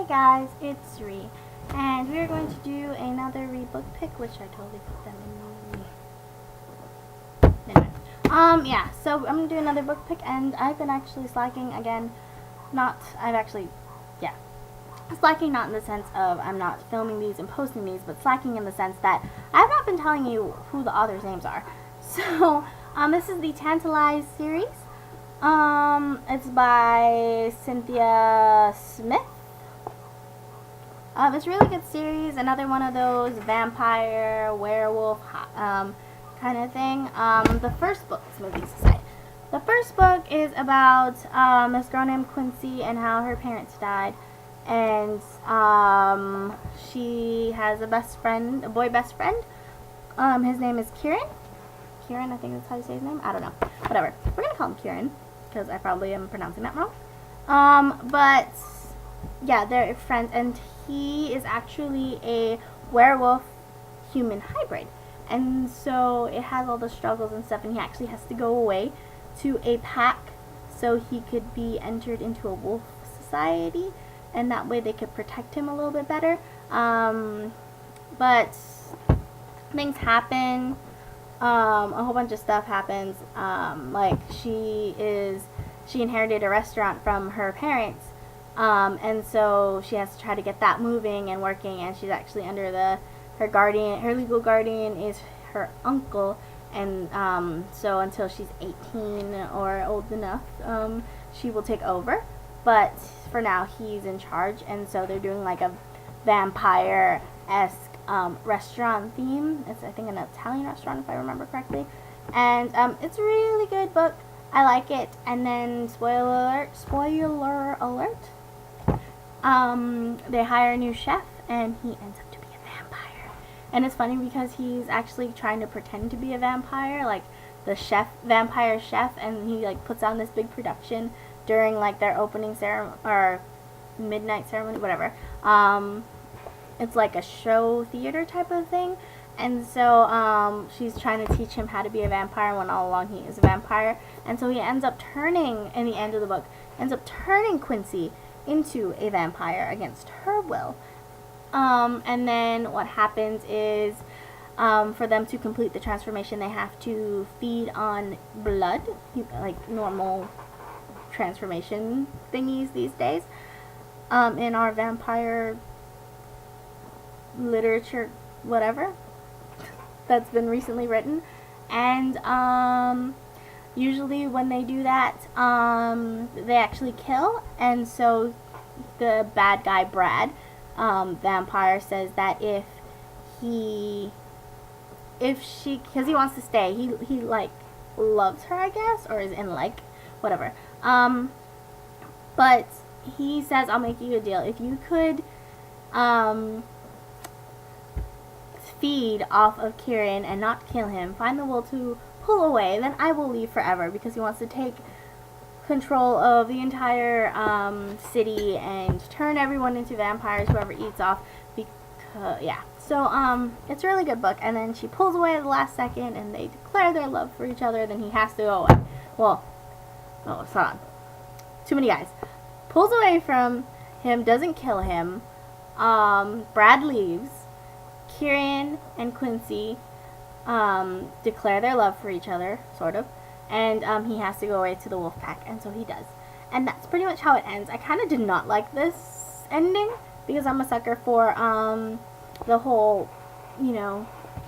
guys, it's Ree, and we are going to do another Ree book pick, which I totally put them in. Anyway, yeah, so I'm gonna do another book pick, and I've been actually slacking again. Slacking not in the sense of I'm not filming these and posting these, but slacking in the sense that I have not been telling you who the authors' names are. So, this is the Tantalize series. It's by Cynthia Smith. It's a really good series. Another one of those vampire, werewolf, kind of thing. The first book, let's move these aside. The first book is about this girl named Quincy and how her parents died. And she has a boy best friend. His name is Kieran. Kieran, I think that's how you say his name. I don't know. Whatever. We're going to call him Kieran, because I probably am pronouncing that wrong. But, yeah, they're friends, and he is actually a werewolf-human hybrid. And so it has all the struggles and stuff, and he actually has to go away to a pack so he could be entered into a wolf society, and that way they could protect him a little bit better. But things happen. A whole bunch of stuff happens. Like she inherited a restaurant from her parents, and so she has to try to get that moving and working. And she's actually under her legal guardian is her uncle, and so until she's 18 or old enough, she will take over. But for now, he's in charge, and so they're doing like a vampire-esque restaurant theme. It's, I think, an Italian restaurant, if I remember correctly. And it's a really good book. I like it. And then, spoiler alert, they hire a new chef, and he ends up to be a vampire. And it's funny because he's actually trying to pretend to be a vampire, like the vampire chef, and he like puts on this big production during like their opening ceremony or midnight ceremony, whatever. It's like a show theater type of thing, and so she's trying to teach him how to be a vampire when all along he is a vampire. And so he ends up turning, in the end of the book, Quincy into a vampire against her will. And then what happens is, for them to complete the transformation, they have to feed on blood, like normal transformation thingies these days, in our vampire literature, whatever, that's been recently written. And usually when they do that, they actually kill. And so the bad guy Brad, vampire, says that if she, because he wants to stay, he like loves her, I guess, or is in like whatever, but he says, I'll make you a deal. If you could feed off of Kieran and not kill him, find the will to pull away, then I will leave forever, because he wants to take control of the entire city and turn everyone into vampires, whoever eats off. Because, yeah. So it's a really good book. And then she pulls away at the last second, and they declare their love for each other. Then he has to go away. Well, hold on. Too many guys. Pulls away from him, doesn't kill him. Brad leaves. Kieran and Quincy declare their love for each other, sort of. And he has to go away to the wolf pack, and so he does. And that's pretty much how it ends. I kind of did not like this ending, because I'm a sucker for the whole,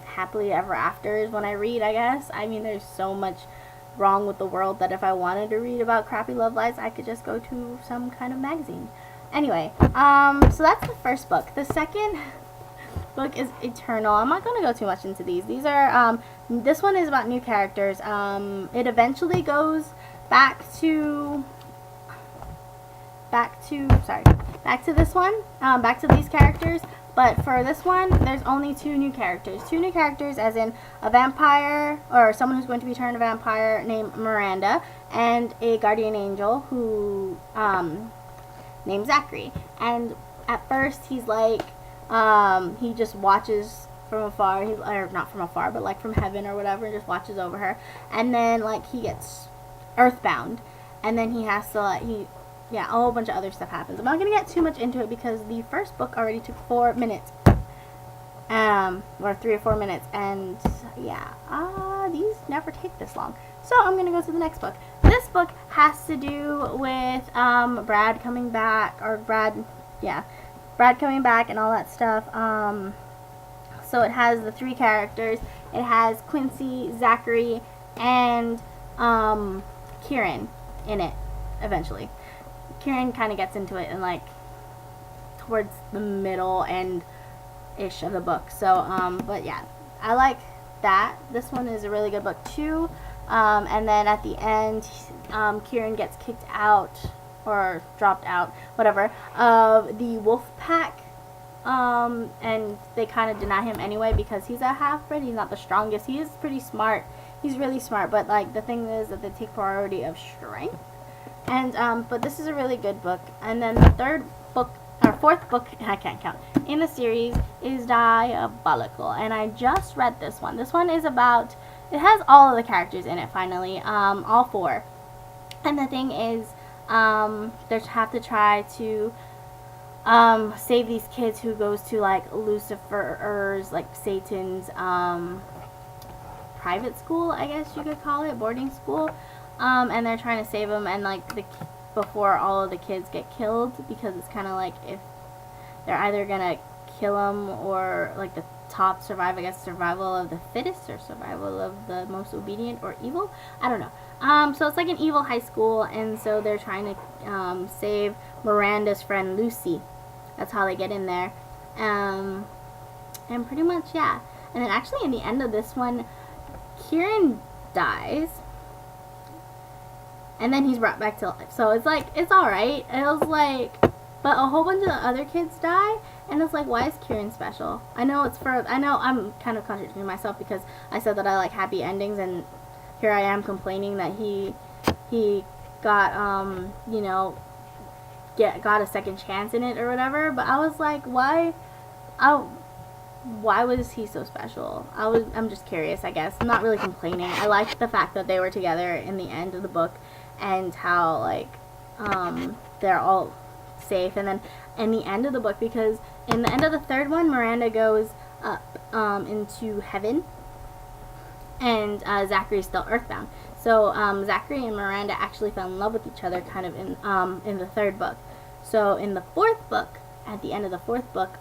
happily ever afters when I read, I guess. I mean, there's so much wrong with the world that if I wanted to read about crappy love lives, I could just go to some kind of magazine. Anyway, so that's the first book. The second book is Eternal. I'm not going to go too much into these. These are, this one is about new characters. It eventually goes back to this one, back to these characters. But for this one, there's only two new characters. Two new characters, as in a vampire, or someone who's going to be turned a vampire, named Miranda, and a guardian angel who, named Zachary. And at first, he's like, he just watches from afar, or not from afar, but like from heaven or whatever, and just watches over her. And then, like, he gets earthbound, and then he has to, like, yeah, a whole bunch of other stuff happens. I'm not going to get too much into it because the first book already took 4 minutes. Or 3 or 4 minutes, and yeah, these never take this long. So I'm gonna go to the next book. This book has to do with Brad coming back, Brad coming back and all that stuff. So it has the 3 characters. It has Quincy, Zachary, and Kieran in it. Eventually, Kieran kind of gets into it in like towards the middle and ish of the book. So but yeah, I like that. This one is a really good book too. And then at the end, Kieran gets kicked out or dropped out, whatever, of the wolf pack. And they kind of deny him anyway because he's a half-bred. He's not the strongest. He is pretty smart. He's really smart, but like the thing is that they take priority of strength. And but this is a really good book. And then the fourth book, I can't count, in the series is Diabolical, and I just read this one. This one is about, it has all of the characters in it finally, all 4. And the thing is, they have to try to save these kids who goes to like Lucifer's, like Satan's private school, I guess you could call it, boarding school. And they're trying to save them, and like before all of the kids get killed, because it's kind of like if they're either gonna kill them or like the top survive, I guess survival of the fittest or survival of the most obedient or evil, I don't know. So it's like an evil high school, and so they're trying to save Miranda's friend Lucy. That's how they get in there. And pretty much, yeah. And then actually in the end of this one, Kieran dies. And then he's brought back to life. So it's like, it's alright. It was like, but a whole bunch of the other kids die. And it's like, why is Kieran special? I know I'm kind of contradicting myself because I said that I like happy endings. And here I am complaining that he got, you know, got a second chance in it or whatever. But I was like, why was he so special? I'm just curious, I guess. I'm not really complaining. I liked the fact that they were together in the end of the book. And how, like, they're all safe. And then in the end of the book, because in the end of the 3rd one, Miranda goes up into heaven. And Zachary's still earthbound. So Zachary and Miranda actually fell in love with each other kind of in the 3rd book. So in the 4th book, at the end of the 4th book,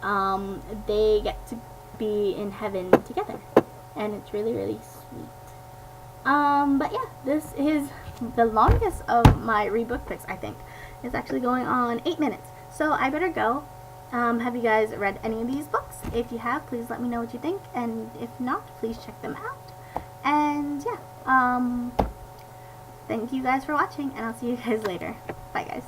they get to be in heaven together. And it's really, really sweet. But yeah, this is the longest of my rebook picks, I think. It's actually going on 8 minutes. So I better go. Have you guys read any of these books? If you have, please let me know what you think. And if not, please check them out. And yeah, thank you guys for watching, and I'll see you guys later. Bye guys.